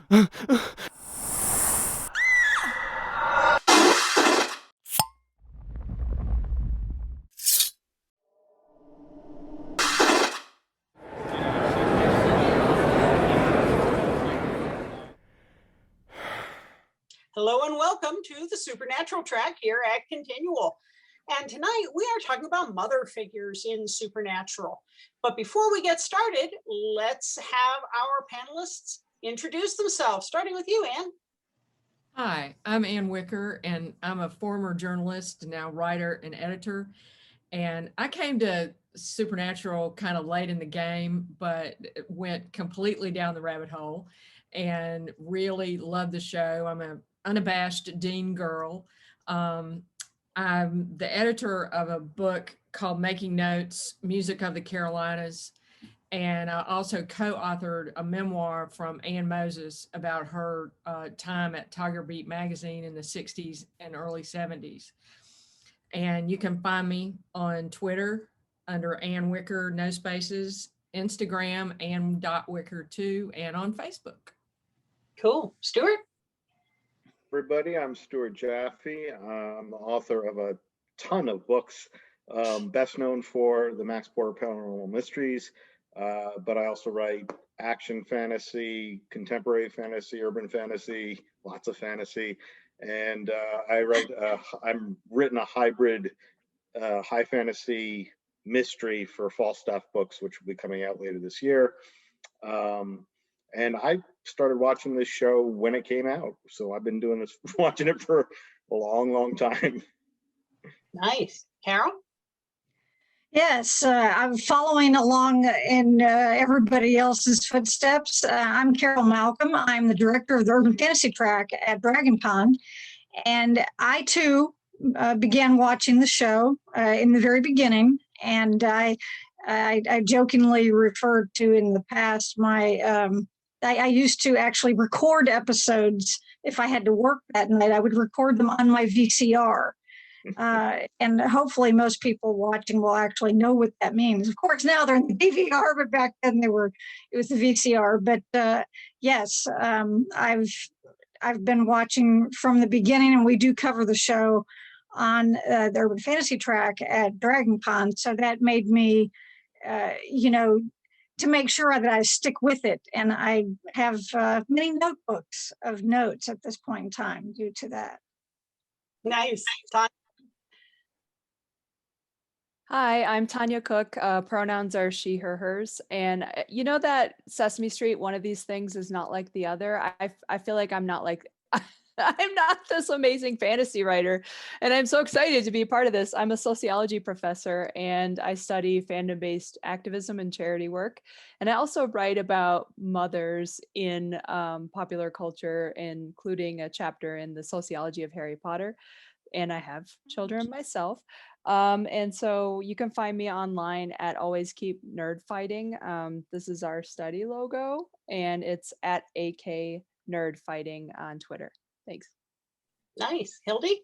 Hello and welcome to the Supernatural track here at Continual. And tonight we are talking about mother figures in Supernatural. But before we get started, let's have our panelists introduce themselves, starting with you, Ann. Hi, I'm Ann Wicker, and I'm a former journalist, now writer and editor. And I came to Supernatural kind of late in the game, but went completely down the rabbit hole and really loved the show. I'm an unabashed Dean girl. I'm the editor of a book called Making Notes, Music of the Carolinas. And I also co-authored a memoir from Ann Moses about her time at Tiger Beat magazine in the 60s and early 70s. And you can find me on Twitter under Ann Wicker, no spaces, Instagram, Ann.Wicker2, and on Facebook. Cool. Stuart? Everybody, I'm Stuart Jaffe. I'm the author of a ton of books, best known for the Max Porter Paranormal Mysteries, but I also write action fantasy, contemporary fantasy, urban fantasy, lots of fantasy, and I'm written a hybrid high fantasy mystery for False Stuff Books, which will be coming out later this year. And I started watching this show when it came out. So I've been doing this, watching it for a long, long time. Nice. Carol? Yes, I'm following along in everybody else's footsteps. I'm Carol Malcolm. I'm the director of the Urban Fantasy track at Dragon Con. And I, too, began watching the show in the very beginning. And I jokingly referred to in the past I used to actually record episodes. If I had to work that night, I would record them on my VCR. And hopefully most people watching will actually know what that means. Of course, now they're in the DVR, but back then it was the VCR. But yes, I've been watching from the beginning, and we do cover the show on the Urban Fantasy track at Dragon Con. So that made me, to make sure that I stick with it. And I have many notebooks of notes at this point in time due to that. Nice. Hi, I'm Tanya Cook. Pronouns are she, her, hers. And you know that Sesame Street, one of these things is not like the other. I feel like I'm not like, I'm not this amazing fantasy writer. And I'm so excited to be a part of this. I'm a sociology professor and I study fandom-based activism and charity work. And I also write about mothers in popular culture, including a chapter in the sociology of Harry Potter. And I have children myself. And so you can find me online at Always Keep Nerd Fighting. This is our study logo, and it's at AK Nerd Fighting on Twitter. Thanks. Nice. Hildy?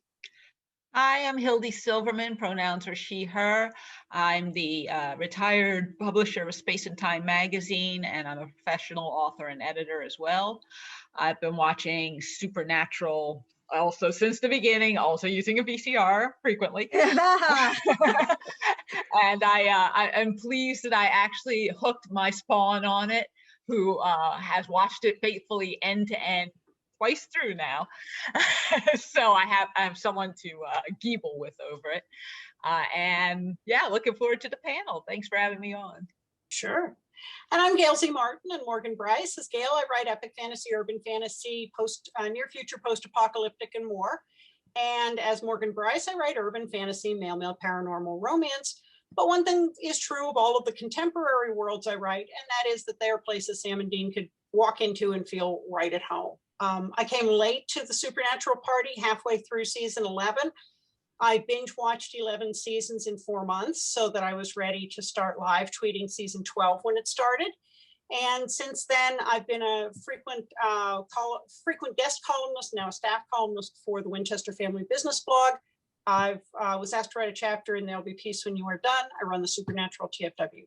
Hi, I'm Hildy Silverman. Pronouns are she, her. I'm the retired publisher of Space and Time magazine, and I'm a professional author and editor as well. I've been watching Supernatural also since the beginning, also using a VCR frequently. And I am pleased that I actually hooked my spawn on it, who has watched it faithfully end to end twice through now. So I have someone to geeble with over it. And yeah, looking forward to the panel. Thanks for having me on. Sure. And I'm Gail Z. Martin, and Morgan Bryce. As Gail, I write epic fantasy, urban fantasy, near future, post-apocalyptic, and more. And as Morgan Bryce, I write urban fantasy, male paranormal romance. But one thing is true of all of the contemporary worlds I write, and that is that they are places Sam and Dean could walk into and feel right at home. I came late to the Supernatural party halfway through season 11. I binge watched 11 seasons in 4 months so that I was ready to start live tweeting season 12 when it started. And since then, I've been a frequent guest columnist, now a staff columnist for the Winchester Family Business blog. I was asked to write a chapter in There'll Be Peace When You Are Done. I run the Supernatural TFW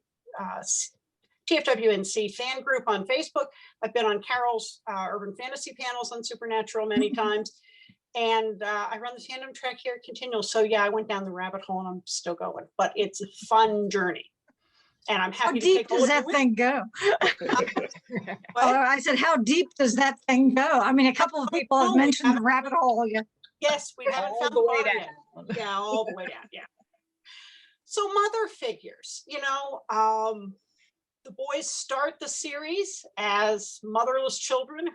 TFWNC fan group on Facebook. I've been on Carol's urban fantasy panels on Supernatural many times. And I run the fandom track here at Continual. So yeah, I went down the rabbit hole and I'm still going, but it's a fun journey. And I'm How happy to deep take all does of you that with thing go? What? I said, how deep does that thing go? I mean, a couple of people have Oh, we mentioned the haven't- rabbit hole. Yeah. Yes, we haven't All found the the way bottom down. yet. Yeah, all the way down. Yeah. So mother figures, the boys start the series as motherless children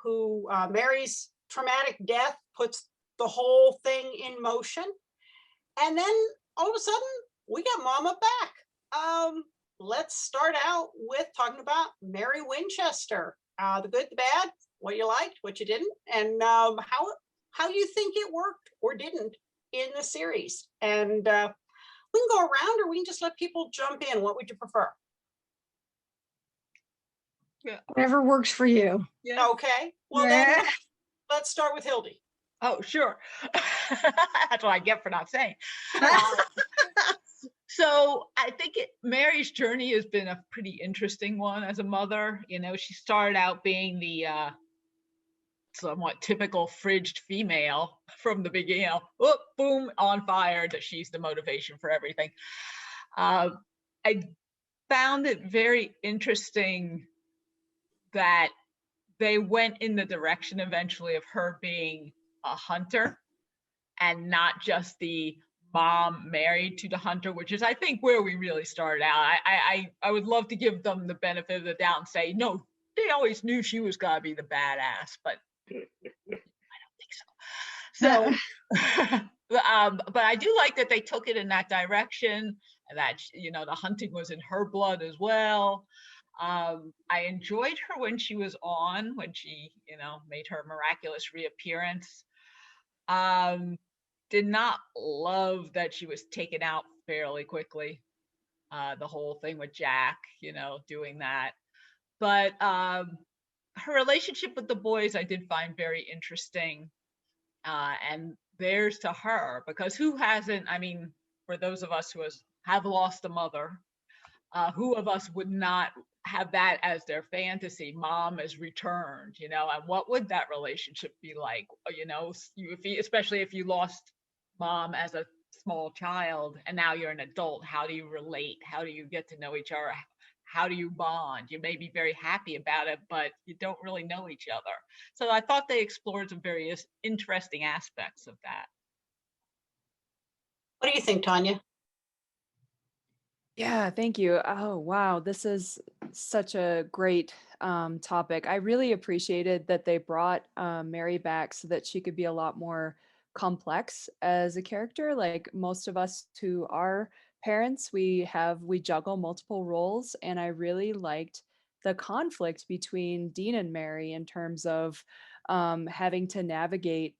who Mary's traumatic death puts the whole thing in motion. And then all of a sudden we got mama back. Let's start out with talking about Mary Winchester, the good, the bad, what you liked, what you didn't, and how you think it worked or didn't in the series. And we can go around or we can just let people jump in. What would you prefer? Yeah. Whatever works for you. Yeah. Okay, well then let's start with Hildy. Oh, sure. That's what I get for not saying. So I think Mary's journey has been a pretty interesting one as a mother. She started out being the somewhat typical fridged female from the beginning, boom, on fire, that she's the motivation for everything. I found it very interesting that they went in the direction eventually of her being a hunter and not just the mom married to the hunter, which is, I think, where we really started out. I would love to give them the benefit of the doubt and say, no, they always knew she was gonna be the badass, but I don't think so. But I do like that they took it in that direction, and that the hunting was in her blood as well. I enjoyed her when she was on, when she made her miraculous reappearance. Did not love that she was taken out fairly quickly. The whole thing with Jack, doing that. But her relationship with the boys I did find very interesting. And theirs to her, because who hasn't, I mean, for those of us who have lost a mother, who of us would not have that as their fantasy? Mom is returned, and what would that relationship be like? Especially if you lost mom as a small child and now you're an adult, how do you relate? How do you get to know each other? How do you bond? You may be very happy about it, but you don't really know each other. So I thought they explored some various interesting aspects of that. What do you think, Tanya? Yeah, thank you. Oh, wow. This is such a great topic. I really appreciated that they brought Mary back so that she could be a lot more complex as a character. Like most of us who are parents, we juggle multiple roles. And I really liked the conflict between Dean and Mary in terms of having to navigate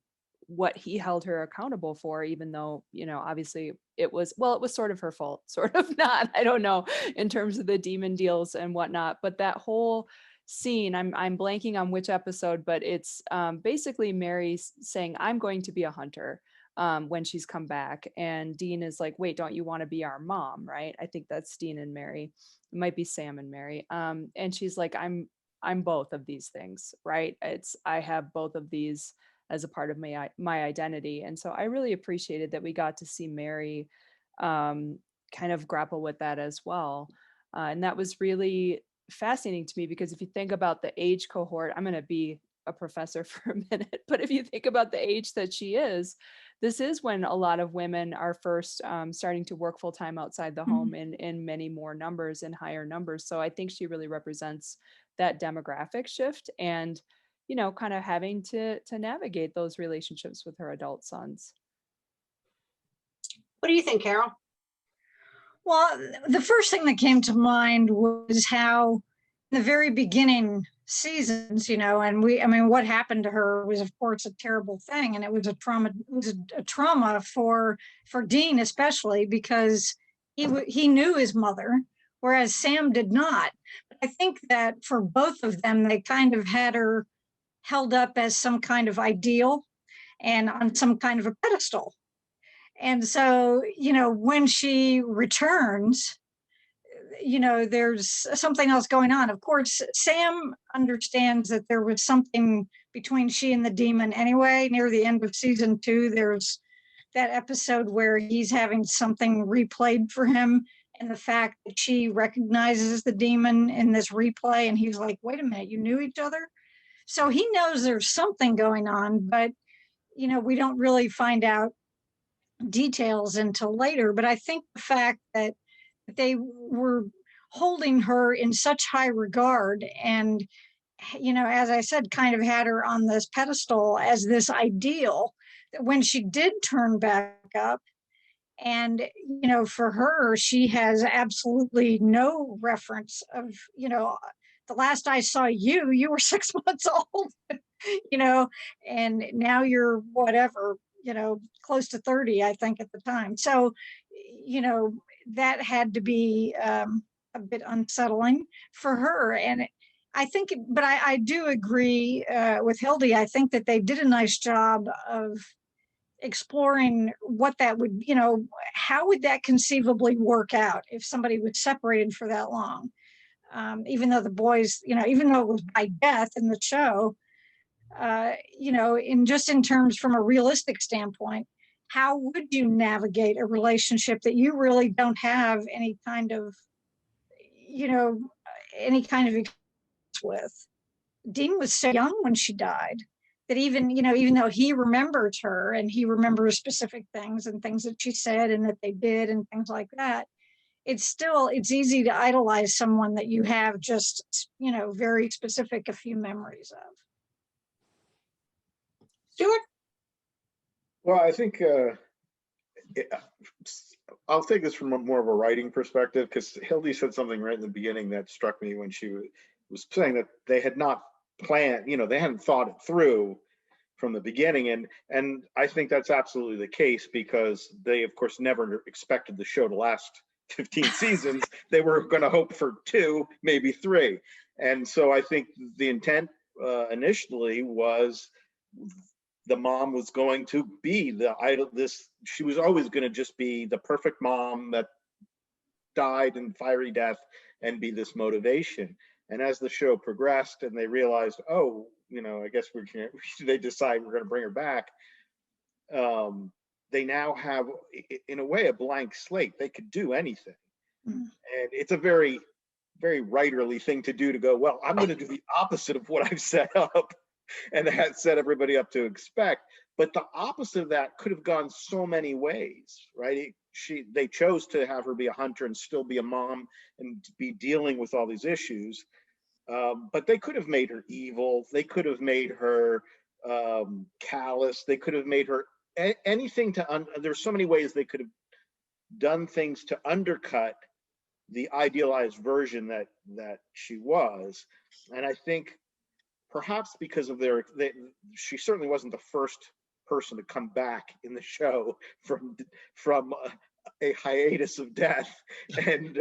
what he held her accountable for, even though, obviously it was sort of her fault, sort of not, I don't know, in terms of the demon deals and whatnot. But that whole scene, I'm blanking on which episode, but it's basically Mary saying, I'm going to be a hunter when she's come back. And Dean is like, wait, don't you want to be our mom? Right. I think that's Dean and Mary. It might be Sam and Mary. And she's like, I'm both of these things, right? I have both of these as a part of my identity. And so I really appreciated that we got to see Mary kind of grapple with that as well. And that was really fascinating to me, because if you think about the age cohort, I'm going to be a professor for a minute, but if you think about the age that she is, this is when a lot of women are first starting to work full time outside the home in many more numbers and higher numbers. So I think she really represents that demographic shift and kind of having to navigate those relationships with her adult sons. What do you think, Carol? Well, the first thing that came to mind was how in the very beginning seasons, and what happened to her was, of course, a terrible thing. And it was a trauma. It was a trauma for Dean, especially because he knew his mother, whereas Sam did not. But I think that for both of them, they kind of had her held up as some kind of ideal and on some kind of a pedestal. And so, when she returns, there's something else going on. Of course, Sam understands that there was something between she and the demon anyway. Near the end of season 2, there's that episode where he's having something replayed for him, and the fact that she recognizes the demon in this replay, and he's like, wait a minute, you knew each other? So he knows there's something going on, but we don't really find out details until later. But I think the fact that they were holding her in such high regard, and as I said, kind of had her on this pedestal as this ideal, that when she did turn back up, and for her, she has absolutely no reference of the last I saw you were 6 months old, and now you're whatever, close to 30, I think, at the time. So that had to be a bit unsettling for her. And I think, but I do agree with Hildy. I think that they did a nice job of exploring what that would, how would that conceivably work out if somebody was separated for that long? Even though the boys, even though it was by death in the show, in terms from a realistic standpoint, how would you navigate a relationship that you really don't have any kind of experience with? Dean was so young when she died that even though he remembers her and he remembers specific things and things that she said and that they did and things like that, it's easy to idolize someone that you have just, very specific, a few memories of. Stuart? Well, I think I'll take this from more of a writing perspective, because Hildy said something right in the beginning that struck me when she was saying that they had not planned, they hadn't thought it through from the beginning. And I think that's absolutely the case, because they, of course, never expected the show to last 15 seasons. They were going to hope for 2, maybe 3. And so I think the intent initially was the mom was going to be the idol. She was always going to just be the perfect mom that died in fiery death and be this motivation. And as the show progressed and they realized, oh, I guess they decide we're going to bring her back. They now have, in a way, a blank slate. They could do anything. And it's a very, very writerly thing to do, to go, well, I'm going to do the opposite of what I've set up and had set everybody up to expect. But the opposite of that could have gone so many ways, right? They chose to have her be a hunter and still be a mom and be dealing with all these issues. But they could have made her evil. They could have made her callous. They could have made her anything there's so many ways they could have done things to undercut the idealized version that she was. And I think perhaps because of she certainly wasn't the first person to come back in the show from a hiatus of death, and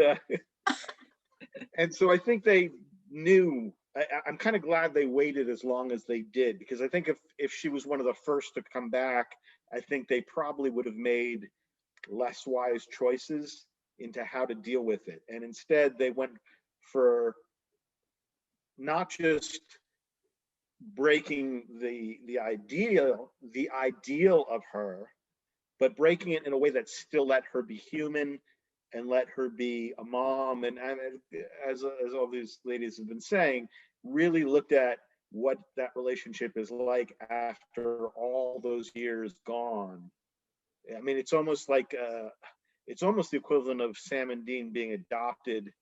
so I think they knew. I'm kind of glad they waited as long as they did, because I think if she was one of the first to come back, I think they probably would have made less wise choices into how to deal with it. And instead they went for not just breaking the ideal of her, but breaking it in a way that still let her be human and let her be a mom. And as all these ladies have been saying, really looked at what that relationship is like after all those years gone. I mean, it's almost like it's almost the equivalent of Sam and Dean being adopted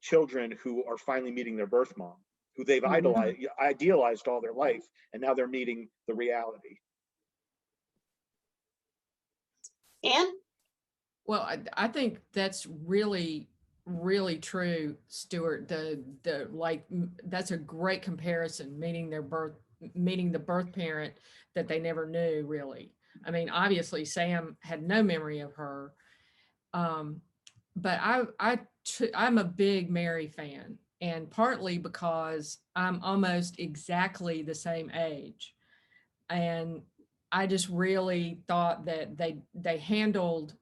children who are finally meeting their birth mom, who they've idealized all their life, and now they're meeting the reality. Ann? Well, I think that's really, really true, Stuart. That's a great comparison, meeting the birth parent that they never knew, really. I mean, obviously Sam had no memory of her, but I'm a big Mary fan, and partly because I'm almost exactly the same age, and I just really thought that they handled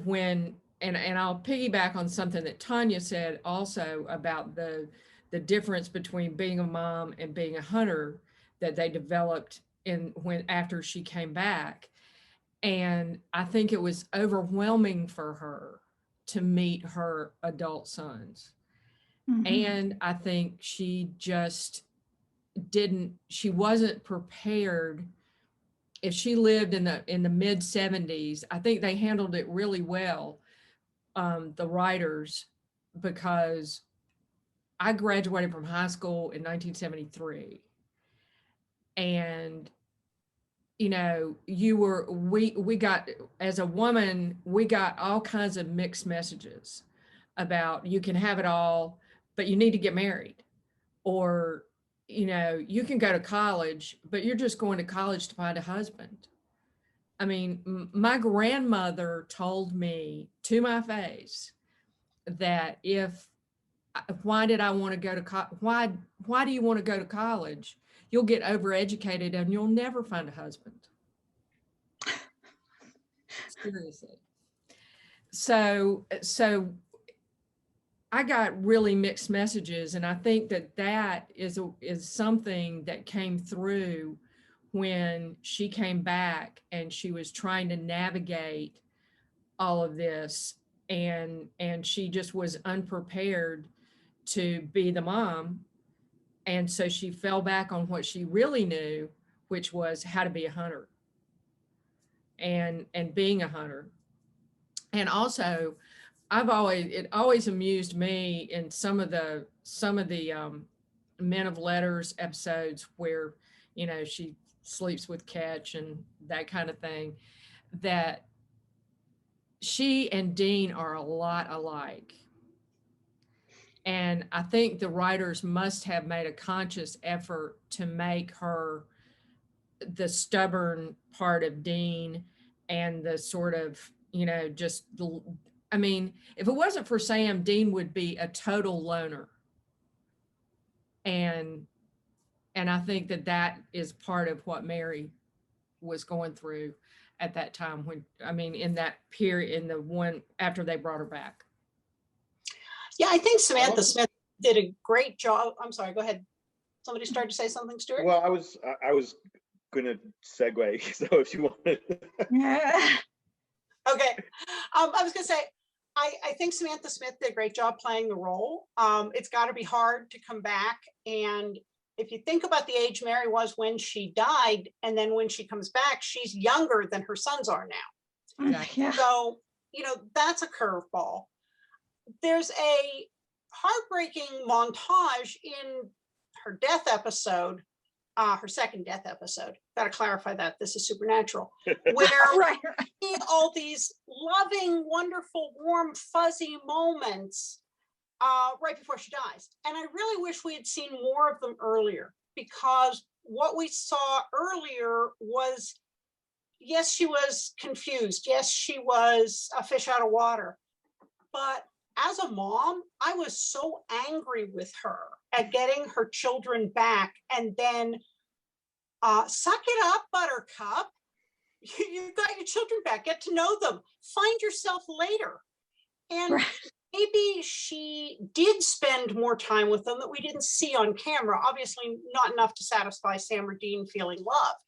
when and I'll piggyback on something that Tanya said also about the difference between being a mom and being a hunter that they developed after she came back. And I think it was overwhelming for her to meet her adult sons. And I think she just she wasn't prepared. If she lived in the mid 70s, I think they handled it really well, the writers, because I graduated from high school in 1973. And we got, as a woman, we got all kinds of mixed messages about you can have it all, but you need to get married. Or, you can go to college, but you're just going to college to find a husband. I mean, my grandmother told me to my face that why did I want to go to why do you want to go to college? You'll get overeducated and you'll never find a husband. Seriously. So I got really mixed messages, and I think that is something that came through when she came back and she was trying to navigate all of this, and she just was unprepared to be the mom. And so she fell back on what she really knew, which was how to be a hunter and being a hunter. And also, it always amused me in some of the Men of Letters episodes where, she sleeps with Ketch and that kind of thing, that she and Dean are a lot alike. And I think the writers must have made a conscious effort to make her the stubborn part of Dean and the sort of, if it wasn't for Sam, Dean would be a total loner. And I think that is part of what Mary was going through at that time in that period, in the one after they brought her back. Yeah, I think Samantha Smith did a great job. I'm sorry, go ahead. Somebody started to say something, Stuart? Well, I was going to segue, so if you wanted. Okay. I was going to say, I think Samantha Smith did a great job playing the role. It's got to be hard to come back. And if you think about the age Mary was when she died, and then when she comes back, she's younger than her sons are now. Exactly. Yeah. So, that's a curveball. There's a heartbreaking montage in her death episode, her second death episode. Got to clarify that this is Supernatural, where Right. all these loving, wonderful, warm, fuzzy moments right before she dies. And I really wish we had seen more of them earlier, because what we saw earlier was, yes, she was confused. Yes, she was a fish out of water. But as a mom, I was so angry with her at getting her children back, and then suck it up, Buttercup. You got your children back, get to know them, find yourself later. And Right. maybe she did spend more time with them that we didn't see on camera, obviously not enough to satisfy Sam or Dean feeling loved.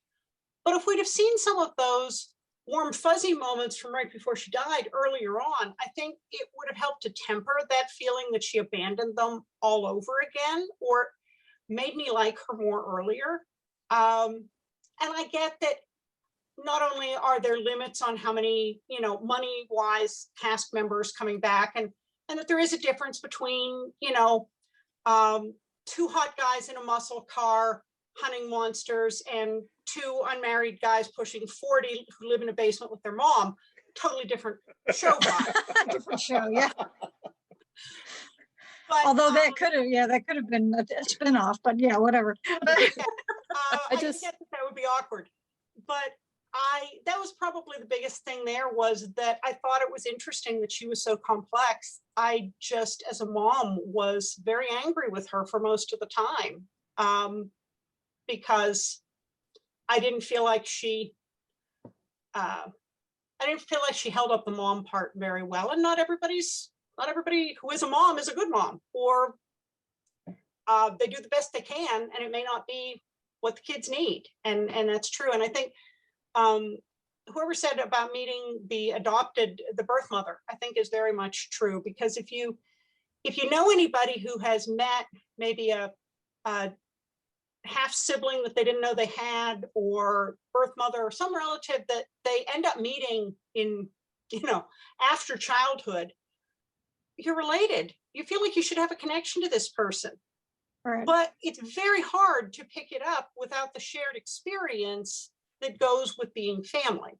But if we'd have seen some of those warm, fuzzy moments from right before she died earlier on, I think it would have helped to temper that feeling that she abandoned them all over again, or made me like her more earlier. And I get that not only are there limits on how many, money-wise cast members coming back, and that there is a difference between, two hot guys in a muscle car hunting monsters and two unmarried guys pushing 40 who live in a basement with their mom. Totally different show vibe. Different show, yeah. But, Although that could have been a spinoff, but yeah, whatever. I just get that would be awkward, but that was probably the biggest thing there, was that I thought it was interesting that she was so complex. I just, as a mom, was very angry with her for most of the time, because I didn't feel like she I didn't feel like she held up the mom part very well. And not everybody who is a mom is a good mom, or they do the best they can, and it may not be what the kids need. And that's true. And I think whoever said about meeting the birth mother, I think is very much true, because if you know anybody who has met maybe a half sibling that they didn't know they had, or birth mother, or some relative that they end up meeting in, after childhood, you're related. You feel like you should have a connection to this person. Right. But it's very hard to pick it up without the shared experience that goes with being family.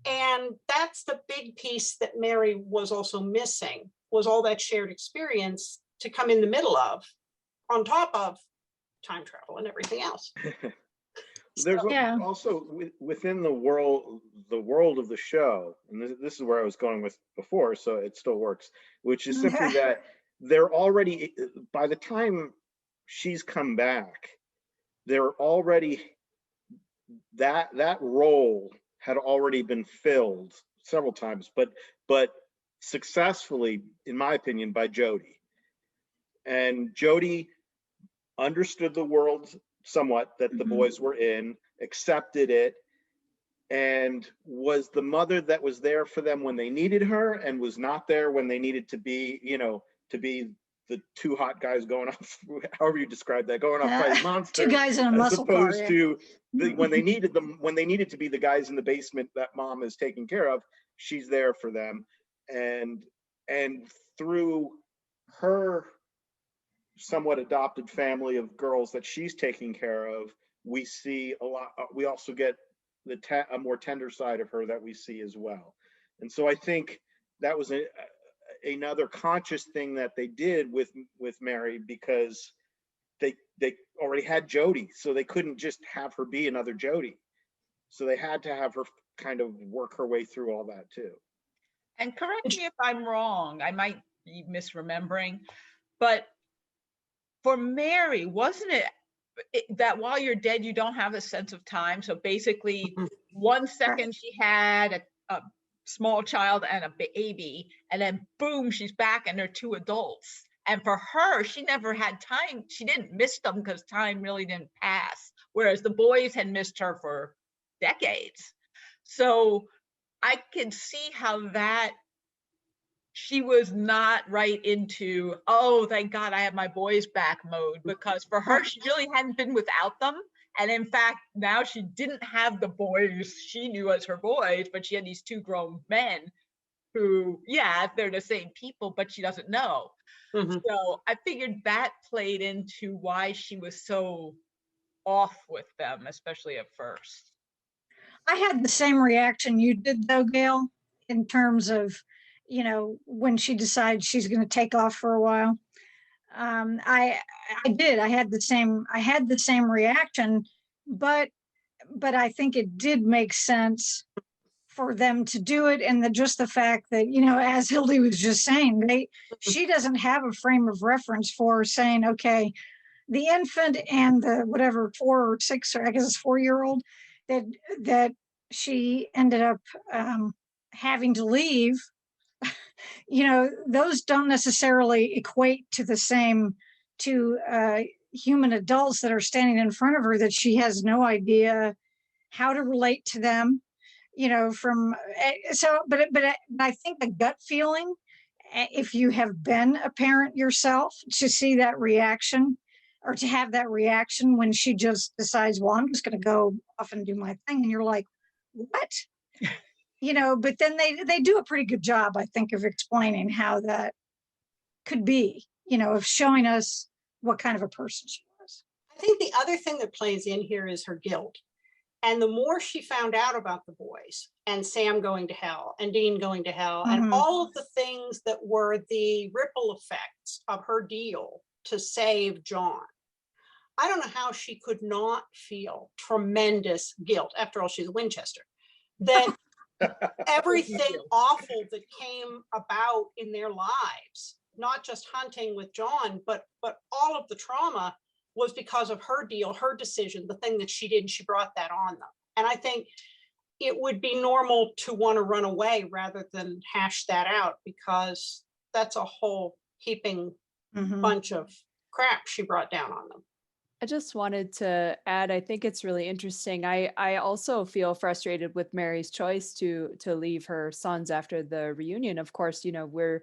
And that's the big piece that Mary was also missing, was all that shared experience to come in the middle of, on top of time travel and everything else. There's Yeah. also within the world of the show, and this is where I was going with before, so it still works, which is simply that they're already, by the time she's come back, they're already, that role had already been filled several times, but successfully, in my opinion, by Jodie. And Jodie understood the world somewhat that the boys were in, accepted it, and was the mother that was there for them when they needed her, and was not there when they needed to be, to be the two hot guys going off, however you describe that, going off by the monster. Two guys in a muscle car. As opposed to when they needed them, when they needed to be the guys in the basement that mom is taking care of, she's there for them. And through her somewhat adopted family of girls that she's taking care of, we see a lot. We also get a more tender side of her that we see as well. And so I think that was another conscious thing that they did with Mary, because they already had Jodie, so they couldn't just have her be another Jodie. So they had to have her kind of work her way through all that too. And correct me if I'm wrong, I might be misremembering, but for Mary, wasn't it that while you're dead, you don't have a sense of time? So basically 1 second she had a small child and a baby, and then boom, she's back and they're two adults. And for her, she never had time. She didn't miss them because time really didn't pass. Whereas the boys had missed her for decades. So I can see how that she was not right into, oh, thank God I have my boys back mode, because for her, she really hadn't been without them. And in fact, now she didn't have the boys she knew as her boys, but she had these two grown men who, yeah, they're the same people, but she doesn't know. So I figured that played into why she was so off with them, especially at first. I had the same reaction you did, though, Gail, in terms of, when she decides she's going to take off for a while. I did. I had the same reaction, but I think it did make sense for them to do it, and just the fact that, as Hildy was just saying, she doesn't have a frame of reference for saying, okay, the infant and the whatever 4 or 6, or I guess it's 4-year-old that she ended up having to leave. Those don't necessarily equate to the same to human adults that are standing in front of her, that she has no idea how to relate to them. But I think the gut feeling, if you have been a parent yourself, to see that reaction, or to have that reaction when she just decides, well, I'm just going to go off and do my thing. And you're like, what? But then they do a pretty good job, I think, of explaining how that could be, of showing us what kind of a person she was. I think the other thing that plays in here is her guilt. And the more she found out about the boys, and Sam going to hell, and Dean going to hell, and all of the things that were the ripple effects of her deal to save John, I don't know how she could not feel tremendous guilt. After all, she's a Winchester. That everything awful that came about in their lives, not just hunting with John, but all of the trauma, was because of her deal, her decision, the thing that she did, and she brought that on them. And I think it would be normal to want to run away rather than hash that out, because that's a whole heaping bunch of crap she brought down on them. I just wanted to add, I think it's really interesting. I also feel frustrated with Mary's choice to leave her sons after the reunion. Of course, you know, we're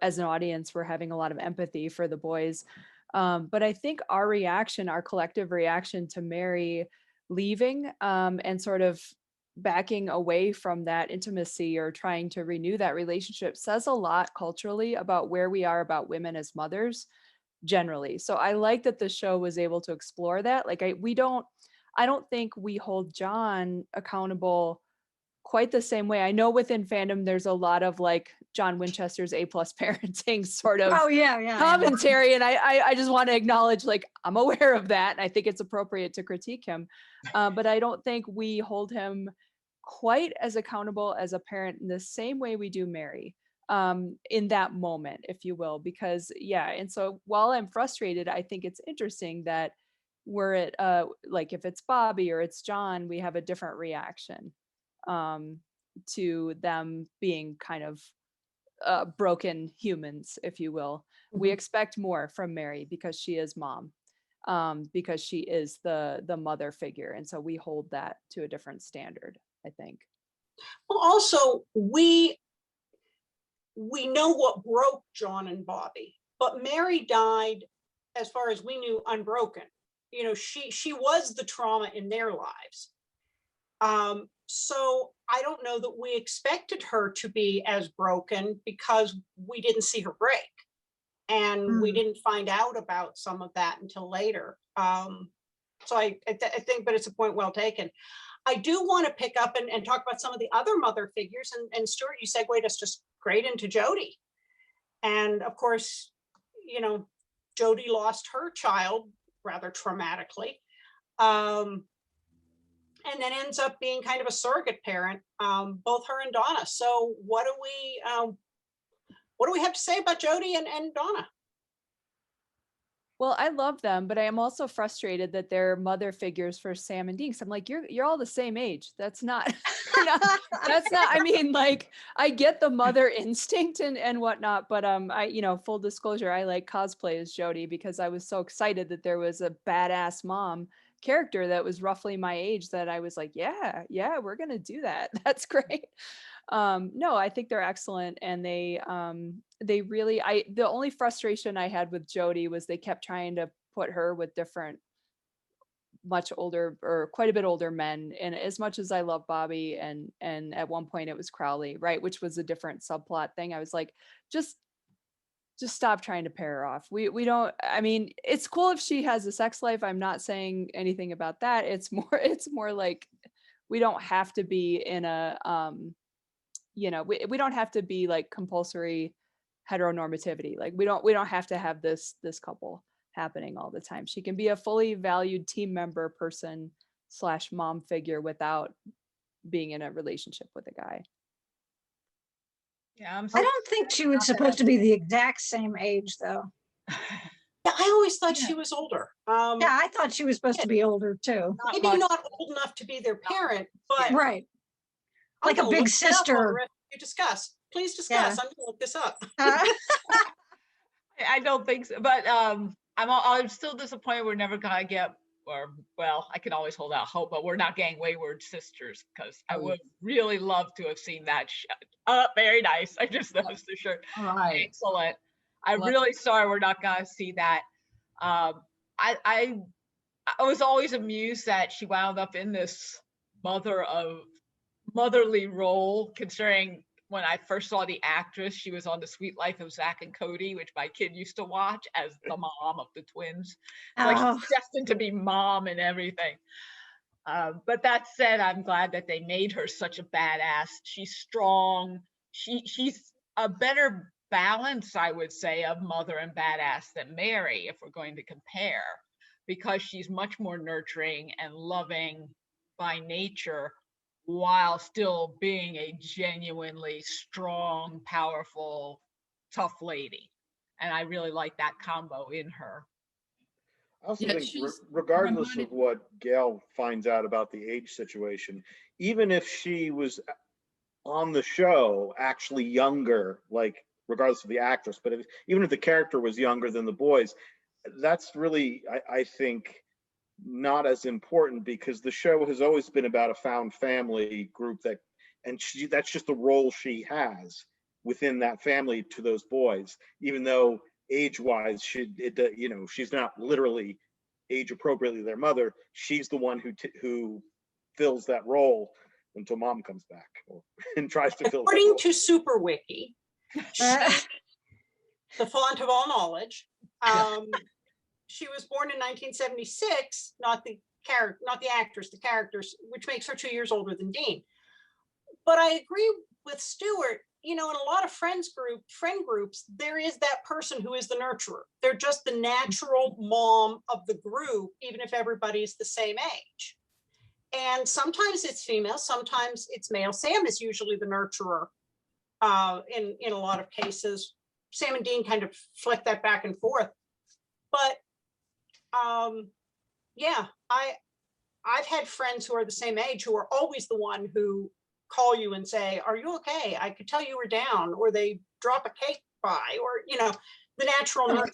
as an audience, we're having a lot of empathy for the boys. But I think our reaction, our collective reaction to Mary leaving, and sort of backing away from that intimacy or trying to renew that relationship says a lot culturally about where we are about women as mothers generally. So I like that the show was able to explore that. Like I don't think we hold John accountable quite the same way. I know within fandom there's a lot of like John Winchester's A+ parenting sort of commentary, and I just want to acknowledge, like, I'm aware of that, and I think it's appropriate to critique him, but I don't think we hold him quite as accountable as a parent in the same way we do Mary, in that moment, if you will, because and so while I'm frustrated, I think it's interesting that we're at like if it's Bobby or it's John, we have a different reaction to them being kind of broken humans, if you will. We expect more from Mary because she is mom, because she is the mother figure, and so we hold that to a different standard, I think. Well, also we know what broke John and Bobby, but Mary died, as far as we knew, unbroken. You know, she was the trauma in their lives. So I don't know that we expected her to be as broken because we didn't see her break, and we didn't find out about some of that until later. So I think, but it's a point well taken. I do want to pick up and talk about some of the other mother figures, and Stuart, you segued us just great into Jody. And of course, you know, Jody lost her child rather traumatically. And then ends up being kind of a surrogate parent, both her and Donna. So what do we have to say about Jody and Donna? Well, I love them, but I am also frustrated that they're mother figures for Sam and Dean. So I'm like, you're all the same age. That's not, that's not, I mean, like, I get the mother instinct and whatnot, but full disclosure, I like cosplay as Jody because I was so excited that there was a badass mom character that was roughly my age that I was like, yeah, we're gonna do that. That's great. No, I think they're excellent, and they really, the only frustration I had with Jody was they kept trying to put her with different, much older or quite a bit older men. And as much as I love Bobby and at one point it was Crowley, right, which was a different subplot thing, I was like, just stop trying to pair her off. We don't, I mean, it's cool if she has a sex life. I'm not saying anything about that. It's more like we don't have to be in a we don't have to be like compulsory heteronormativity. Like we don't have to have this couple happening all the time. She can be a fully valued team member, person / mom figure without being in a relationship with a guy. Yeah, I don't think she was supposed to be the exact same age, though. Yeah, I always thought she was older. Yeah, I thought she was supposed to be older too. Maybe not old enough to be their parent, but right, like a big sister. You discuss. Please discuss. I'm going to look this up. I don't think so, but I'm still disappointed we're never gonna get, or well, I can always hold out hope, but we're not getting Wayward Sisters, because I would really love to have seen that. Very nice. I just noticed the shirt. All right. Excellent. I'm really sorry we're not gonna see that. I was always amused that she wound up in this motherly role, considering when I first saw the actress, she was on The Sweet Life of Zack and Cody, which my kid used to watch as the mom of the twins. Like she's destined to be mom and everything. But that said, I'm glad that they made her such a badass. She's strong. She's a better balance, I would say, of mother and badass than Mary, if we're going to compare, because she's much more nurturing and loving by nature, while still being a genuinely strong, powerful, tough lady. And I really like that combo in her. I also Yeah, think she's regardless reminded. of what Gail finds out about the age situation, even if she was on the show actually younger, like regardless of the actress, but even if the character was younger than the boys, that's really, I think, not as important, because the show has always been about a found family group and that's just the role she has within that family to those boys, even though age-wise, she's not literally age appropriately their mother. She's the one who fills that role until mom comes back and tries to fill that According role. to SuperWiki, she's the font of all knowledge. She was born in 1976, not the actress, the characters, which makes her 2 years older than Dean. But I agree with Stuart, in a lot of friend groups, there is that person who is the nurturer. They're just the natural mom of the group, even if everybody's the same age. And sometimes it's female, sometimes it's male. Sam is usually the nurturer in a lot of cases. Sam and Dean kind of flick that back and forth. But yeah, I've had friends who are the same age who are always the one who call you and say, "Are you okay? I could tell you were down," or they drop a cake by, or the natural nurture.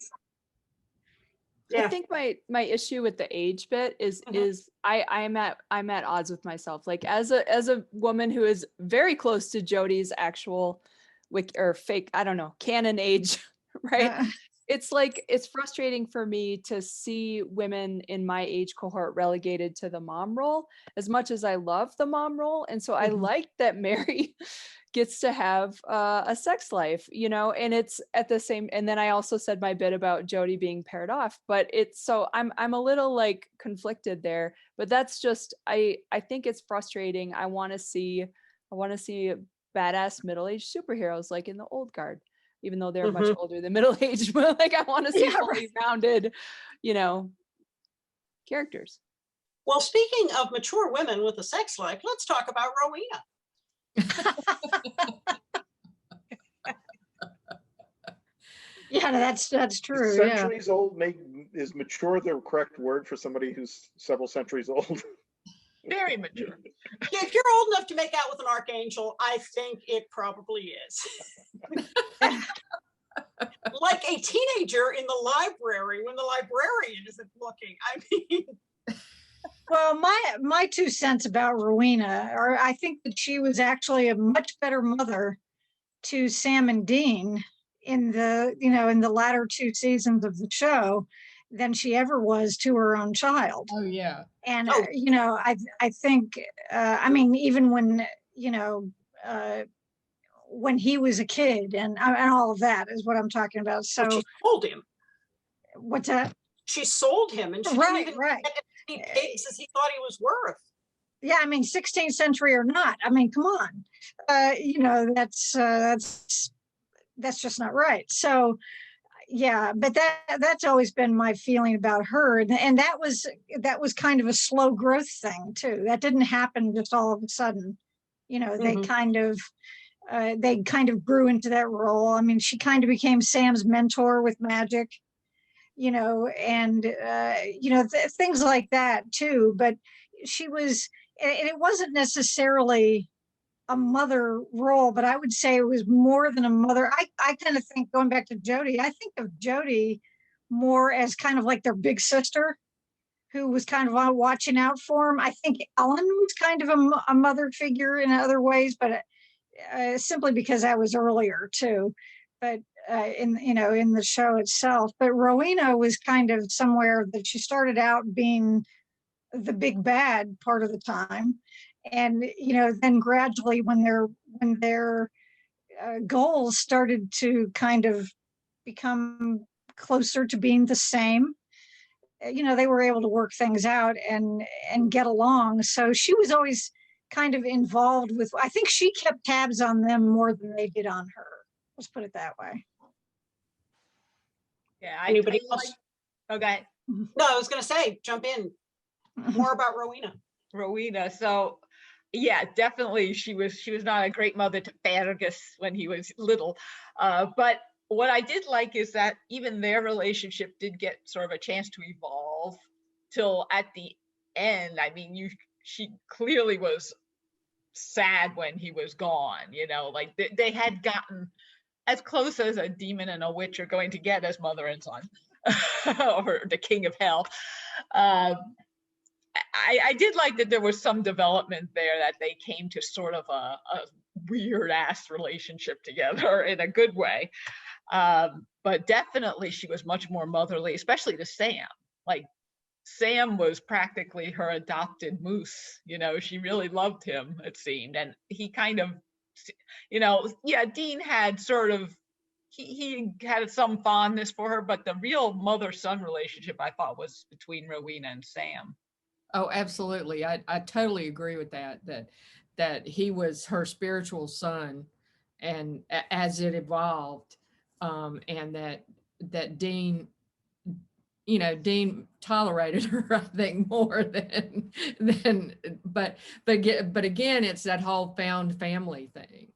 I think my issue with the age bit is I'm at odds with myself. Like as a woman who is very close to Jodie's actual or fake, I don't know, canon age, right? It's like, it's frustrating for me to see women in my age cohort relegated to the mom role, as much as I love the mom role. And so I like that Mary gets to have a sex life, and it's at the same, and then I also said my bit about Jodie being paired off, but it's, so I'm a little like conflicted there, but that's just, I think it's frustrating. I want to see badass middle-aged superheroes like in the old guard, even though they're much older than middle-aged, but like I want to see fully rounded, characters. Well, speaking of mature women with a sex life, let's talk about Rowena. Yeah, that's true. Is centuries old is mature the correct word for somebody who's several centuries old? Very mature. Yeah, if you're old enough to make out with an archangel, I think it probably is. Like a teenager in the library when the librarian isn't looking. I mean, well, my 2 cents about Rowena are, I think that she was actually a much better mother to Sam and Dean in the latter 2 seasons of the show than she ever was to her own child. Oh yeah. And I think I mean, even when when he was a kid and all of that is what I'm talking about. So she sold him. What's that? She sold him, and she didn't even get as many pigs as he thought he was worth. Yeah, I mean, 16th century or not, I mean, come on, that's just not right. So yeah, but that's always been my feeling about her, and that was kind of a slow growth thing too. That didn't happen just all of a sudden. They kind of grew into that role. I mean, she kind of became Sam's mentor with magic, and things like that too. But she was, and it wasn't necessarily a mother role, but I would say it was more than a mother. I kind of think, going back to Jodie, I think of Jodie more as kind of like their big sister who was kind of watching out for him. I think Ellen was kind of a mother figure in other ways, but simply because that was earlier too. But in the show itself, but Rowena was kind of somewhere that she started out being the big bad part of the time, and then gradually when their goals started to kind of become closer to being the same, they were able to work things out and get along. So she was always kind of involved with, I think she kept tabs on them more than they did on her. Let's put it that way. Yeah. Anybody else? Okay. No, I was going to say, jump in. More about Rowena. Rowena. So yeah, definitely she was not a great mother to Fergus when he was little. But what I did like is that even their relationship did get sort of a chance to evolve till at the end. I mean, she clearly was sad when he was gone, you know, like they had gotten as close as a demon and a witch are going to get as mother and son, or the king of hell. I did like that there was some development there, that they came to sort of a weird ass relationship together in a good way. But definitely she was much more motherly, especially to Sam. Like Sam was practically her adopted moose, you know, she really loved him, it seemed. And he kind of, you know, yeah, Dean had sort of, he had some fondness for her, but the real mother-son relationship I thought was between Rowena and Sam. Oh, absolutely. I totally agree with that he was her spiritual son, and as it evolved, and that Dean, you know, Dean tolerated her, I think, more than but again, it's that whole found family thing.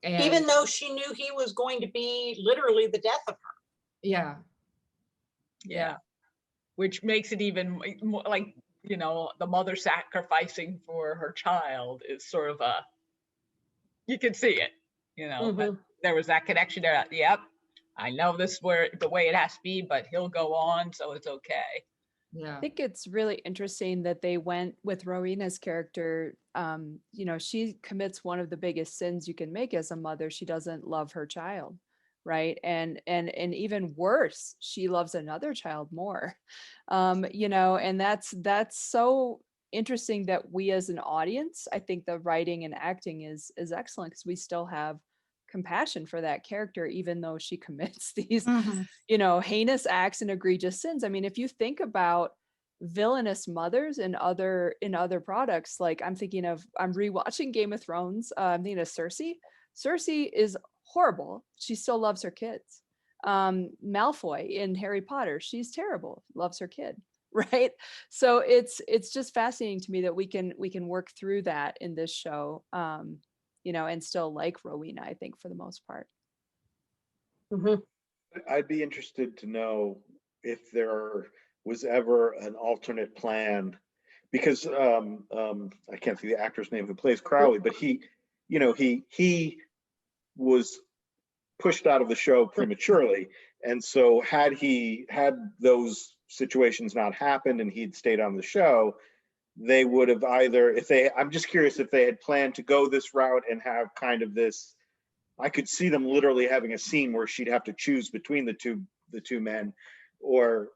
And Even though she knew he was going to be literally the death of her. yeah. Which makes it even more like, you know, the mother sacrificing for her child is sort of you can see it, you know, but there was that connection there. Yep, I know this where the way it has to be, but he'll go on, so it's okay. Yeah. I think it's really interesting that they went with Rowena's character. You know, she commits one of the biggest sins you can make as a mother. She doesn't love her child, right? And even worse, she loves another child more. You know, and that's so interesting that we as an audience, I think the writing and acting is excellent, because we still have compassion for that character, even though she commits these, you know, heinous acts and egregious sins. I mean, if you think about villainous mothers in other products, like I'm rewatching Game of Thrones. I'm thinking of Cersei. Cersei is horrible. She still loves her kids. Malfoy in Harry Potter, she's terrible, loves her kid, right? So it's just fascinating to me that we can work through that in this show, you know, and still like Rowena, I think, for the most part. I'd be interested to know if there was ever an alternate plan, because I can't see the actor's name who plays Crowley, but he, you know, he was pushed out of the show prematurely, and so had those situations not happened and he'd stayed on the show, they would have either, I'm just curious if they had planned to go this route and have kind of this, I could see them literally having a scene where she'd have to choose between the two men, or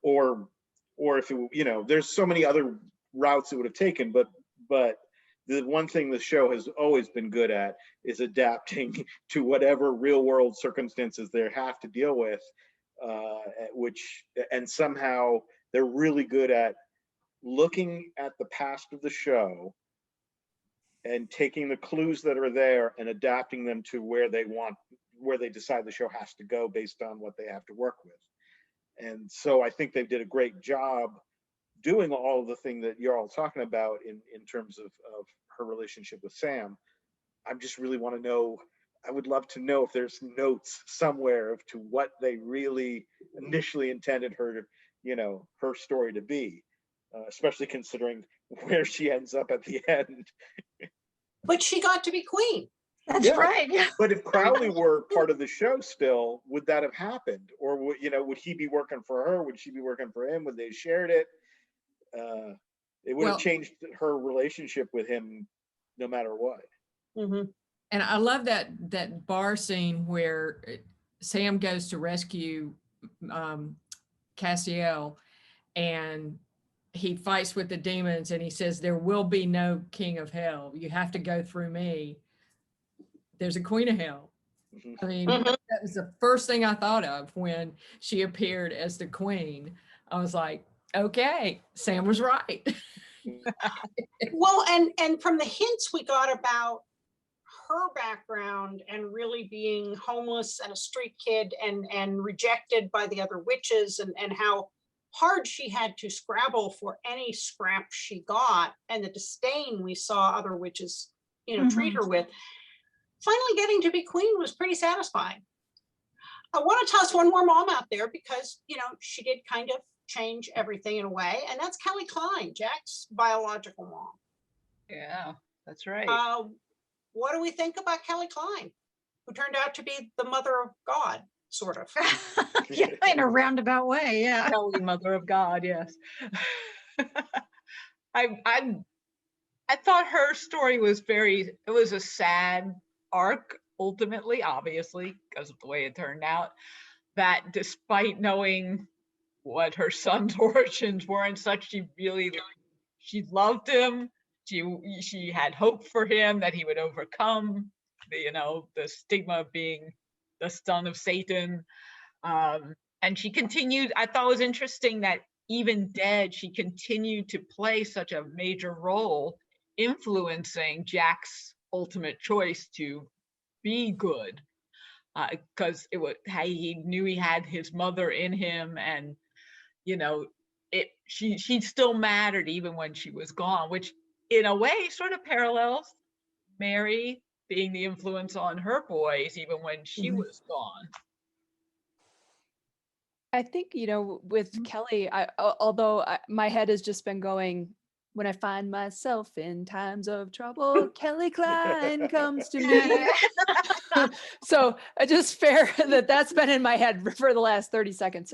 if it, you know, there's so many other routes it would have taken, but the one thing the show has always been good at is adapting to whatever real world circumstances they have to deal with, and somehow they're really good at looking at the past of the show and taking the clues that are there and adapting them to where they decide the show has to go based on what they have to work with. And so I think they did a great job doing all of the thing that you're all talking about in terms of her relationship with Sam. I just really want to know, I would love to know if there's notes somewhere to what they really initially intended her, you know, her story to be, especially considering where she ends up at the end. But she got to be queen. That's right. But if Crowley were part of the show still, would that have happened? Or would he be working for her? Would she be working for him? Would they have shared it? It would have changed her relationship with him no matter what. And I love that bar scene where Sam goes to rescue Castiel, and he fights with the demons, and he says, "There will be no king of hell. You have to go through me. There's a queen of hell." I mean, that was the first thing I thought of when she appeared as the queen. I was like, okay, Sam was right. Well, and from the hints we got about her background and really being homeless and a street kid and rejected by the other witches, and how hard she had to scrabble for any scrap she got, and the disdain we saw other witches, you know, treat her with, finally getting to be queen was pretty satisfying. I want to toss one more mom out there because, you know, she did kind of change everything in a way, and that's Kelly Klein, Jack's biological mom. Yeah, that's right. What do we think about Kelly Klein, who turned out to be the mother of God, sort of? Yeah, in a roundabout way, yeah. Kelly, mother of God, yes. I thought her story was it was a sad arc, ultimately, obviously, because of the way it turned out, that despite knowing what her son's origins were and such, she loved him. She had hope for him that he would overcome the stigma of being the son of Satan. And she continued. I thought it was interesting that even dead, she continued to play such a major role, influencing Jack's ultimate choice to be good, because he knew he had his mother in him, and she still mattered even when she was gone, which in a way sort of parallels Mary being the influence on her boys even when she was gone. I think, with Kelly, although my head has just been going, when I find myself in times of trouble, Kelly Klein comes to me. So I just fair that's been in my head for the last 30 seconds.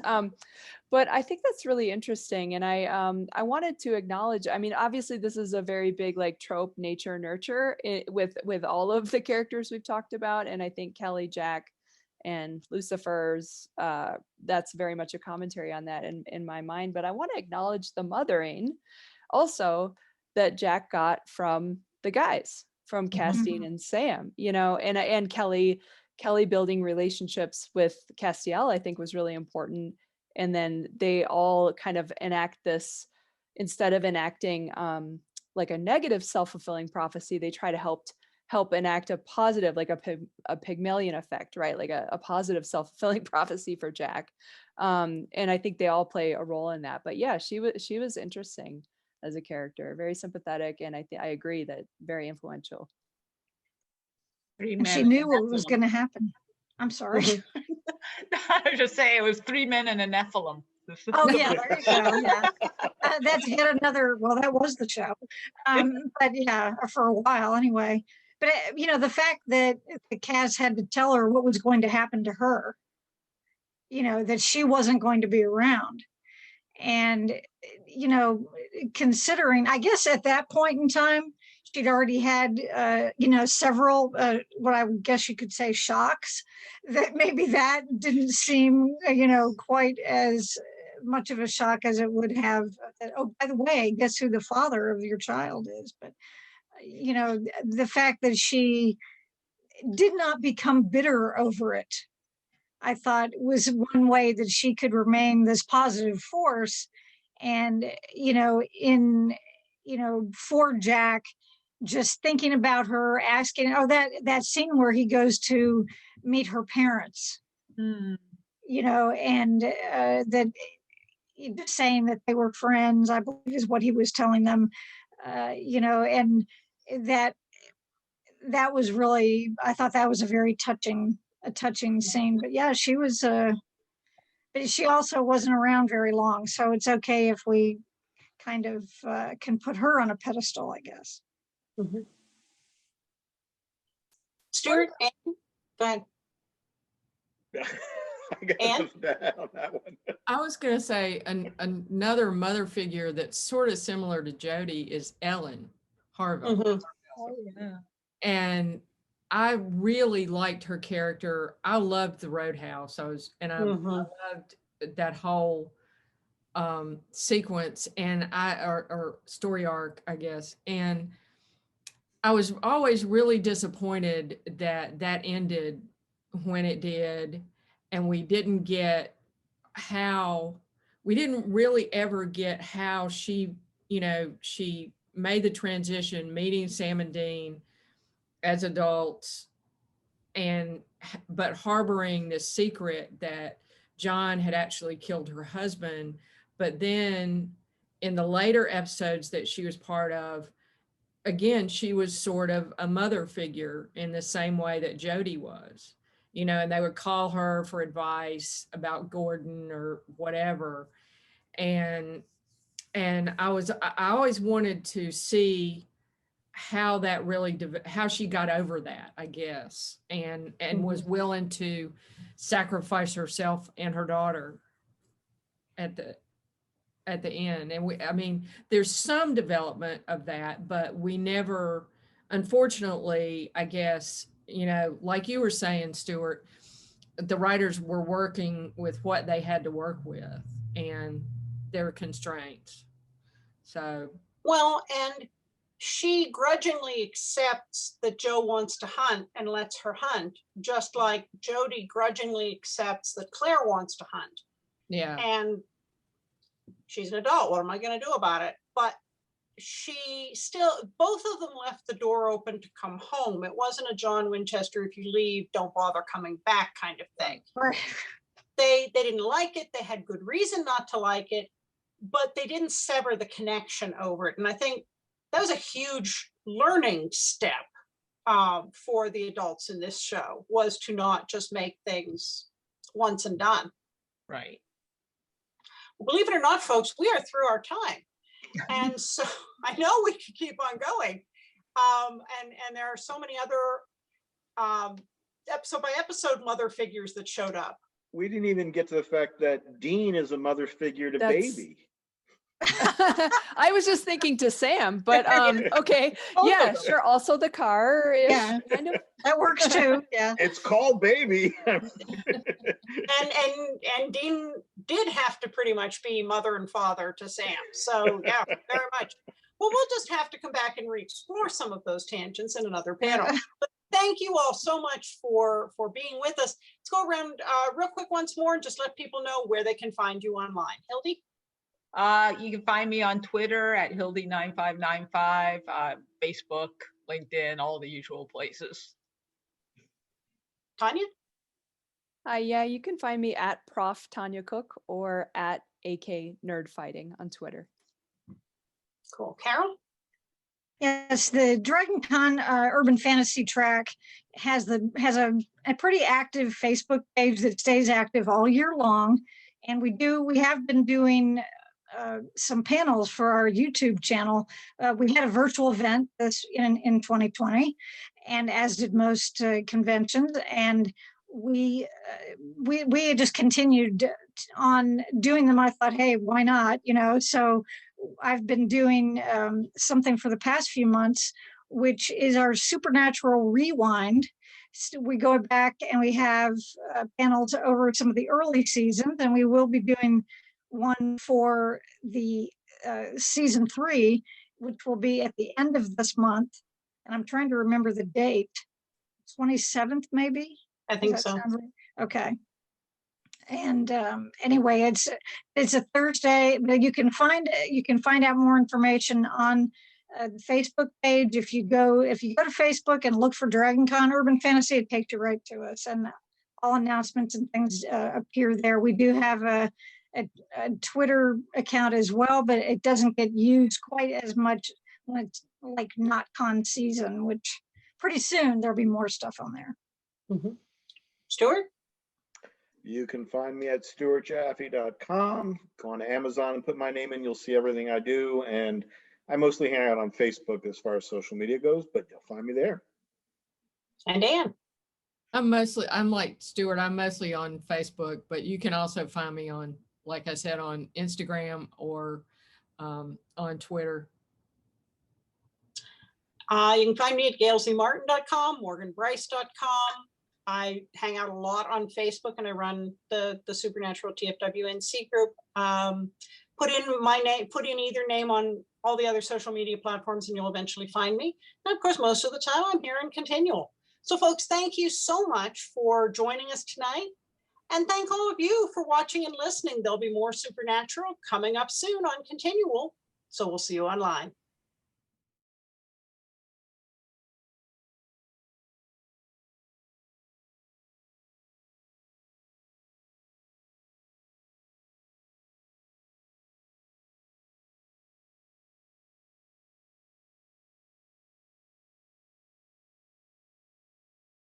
But I think that's really interesting. And I wanted to acknowledge, I mean, obviously this is a very big like trope, nature, nurture with all of the characters we've talked about. And I think Kelly, Jack, and Lucifer's, that's very much a commentary on that in my mind. But I want to acknowledge the mothering also that Jack got from the guys, from Castine and Sam, and Kelly building relationships with Castiel, I think was really important. And then they all kind of enact this, instead of enacting like a negative self-fulfilling prophecy, they try to help enact a positive, like a Pygmalion effect, right? Like a positive self-fulfilling prophecy for Jack. And I think they all play a role in that. But yeah, she was interesting as a character, very sympathetic, and I agree that very influential. And she knew what was going to happen. I'm sorry. I was just saying it was 3 men and a Nephilim. Oh yeah, there you go. Yeah, that's yet another. Well, that was the show, but yeah, for a while anyway. But the fact that the Cas had to tell her what was going to happen to her, that she wasn't going to be around, and considering, I guess at that point in time, she'd already had several what I would guess you could say shocks, that maybe that didn't seem quite as much of a shock as it would have that, oh, by the way, guess who the father of your child is. But the fact that she did not become bitter over it, I thought was one way that she could remain this positive force. And for Jack, just thinking about her, asking, that scene where he goes to meet her parents, and that saying that they were friends, I believe is what he was telling them, and that was really, I thought that was a very touching scene. But yeah, she was, but she also wasn't around very long. So it's okay if we kind of can put her on a pedestal, I guess. Stuart, go ahead. Ann? On that one. I was going to say another mother figure that's sort of similar to Jody is Ellen Harville. Oh, yeah. And I really liked her character. I loved the Roadhouse. I loved that whole sequence and or story arc, I guess. And I was always really disappointed that ended when it did, and we didn't really ever get how she made the transition, meeting Sam and Dean as adults, but harboring this secret that John had actually killed her husband. But then in the later episodes that she was part of, again, she was sort of a mother figure in the same way that Jody was. you know, and they would call her for advice about Gordon or whatever. And I always wanted to see how that really, how she got over that, I guess, and was willing to sacrifice herself and her daughter at the end. And I mean, there's some development of that, but we never, unfortunately, I guess, you know, like you were saying, Stuart, the writers were working with what they had to work with and their constraints. So. Well, and she grudgingly accepts that Joe wants to hunt and lets her hunt, just like Jody grudgingly accepts that Claire wants to hunt. Yeah. And she's an adult. What am I going to do about it? But she still, both of them left the door open to come home. It wasn't a John Winchester, if you leave, don't bother coming back kind of thing. Right. They didn't like it. They had good reason not to like it, but they didn't sever the connection over it. And I think that was a huge learning step for the adults in this show, was to not just make things once and done. Right. Believe it or not, folks, we are through our time. And so I know we could keep on going. And there are so many other episode by episode mother figures that showed up. We didn't even get to the fact that Dean is a mother figure to Baby. I was just thinking to Sam, but okay. Yeah, sure. Also the car is kind of that works too. Yeah. It's called Baby. and Dean did have to pretty much be mother and father to Sam. So yeah, very much. Well, we'll just have to come back and re-explore some of those tangents in another panel. But thank you all so much for being with us. Let's go around real quick once more and just let people know where they can find you online. Hildy? You can find me on Twitter at Hildy9595, Facebook, LinkedIn, all the usual places. Tanya? Yeah, you can find me at Prof. Tanya Cook or at AK Nerd Fighting on Twitter. Cool. Carol? Yes, the Dragon Con Urban Fantasy Track has a pretty active Facebook page that stays active all year long, and we have been doing some panels for our YouTube channel. We had a virtual event this in 2020, and as did most conventions, and we just continued on doing them. I thought, hey, why not? You know, so I've been doing something for the past few months, which is our Supernatural Rewind. So we go back and we have panels over some of the early seasons, and we will be doing one for the season 3, which will be at the end of this month. And I'm trying to remember the date, 27th, maybe? I think so. Right? Okay. And anyway, it's a Thursday, but you can find out more information on the Facebook page. If you go to Facebook and look for Dragon Con Urban Fantasy, it takes you right to us, and all announcements and things appear there. We do have a Twitter account as well, but it doesn't get used quite as much when it's like not con season, which pretty soon there'll be more stuff on there. Mm-hmm. Stuart? You can find me at stuartjaffe.com. Go on to Amazon and put my name in. You'll see everything I do. And I mostly hang out on Facebook as far as social media goes, but you'll find me there. And Ann? I'm like Stuart, I'm mostly on Facebook, but you can also find me on, like I said, on Instagram or on Twitter. You can find me at gailzmartin.com, morganbryce.com. I hang out a lot on Facebook, and I run the Supernatural TFWNC group. Put in either name on all the other social media platforms, and you'll eventually find me. And of course, most of the time I'm here in Continual. So folks, thank you so much for joining us tonight. And thank all of you for watching and listening. There'll be more Supernatural coming up soon on Continual. So we'll see you online.